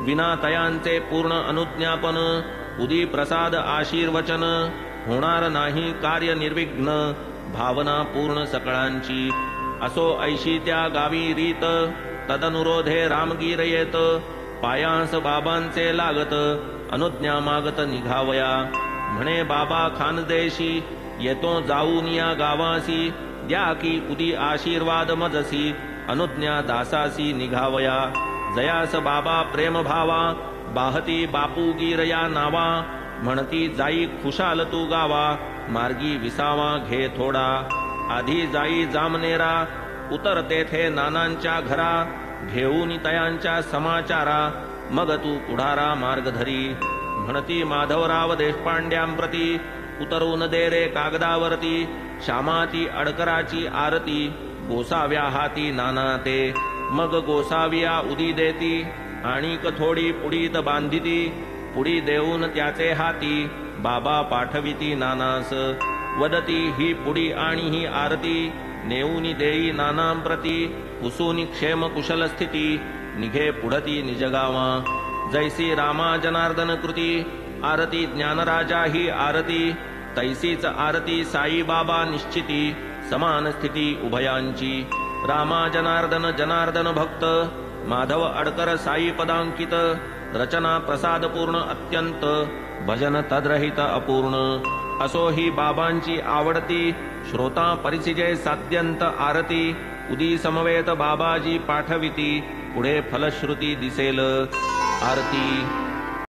विना तयांचे पूर्ण अनुज्ञापन उदी प्रसाद आशीर्वचन होणार नाही कार्य निर्विघ्न भावना पूर्ण सकळांची असो ऐशी त्या गावी रीत तदनुरोधे रामगीर येत पायांस बाबांचे लागत अनुज्ञा मागत निघावया म्हणे बाबा खानदेशी येतो जाऊन या गावासी द्या की उदी आशीर्वाद मजसी अनुज्ञा दासासी निघावया जयास बाबा प्रेम भावा बाहती बापू गीर या नावा म्हणती जाई खुशाल तू गावा मार्गी विसावा घे थोडा आधी जाई जामनेरा उतर तेथे नानांच्या घरा घेऊन तयांच्या समाचारा मग तू पुढारा मार्ग धरी म्हणती माधवराव देशपांड्यांप्रती उतरून दे रे कागदावरती श्यामाती अडकराची आरती गोसाव्या हाती नाना ते मग गोसाविया उदी देती आणि थोडी पुडीत बांधिती पुडी देऊन त्याचे हाती बाबा पाठविती नानास वदती ही पुडी आणि ही आरती नेऊनी देई नानांप्रती पुसूनी क्षेम कुशल स्थिती निघे पुढती निजगावा जैसी रामा जनार्दन कृती आरती ज्ञानराजा ही आरती तैसीच आरती साई बाबा निश्चिती समान स्थिती उभयांची रामा जनार्दन जनार्दन भक्त माधव अडकर साई पदांकित रचना प्रसाद पूर्ण अत्यंत भजन तद्रहित अपूर्ण असो ही बाबांची आवडती श्रोता परिसिजय साद्यंत आरती उदी समवेत बाबाजी पाठविती पुढे फलश्रुती दिसेल आरती।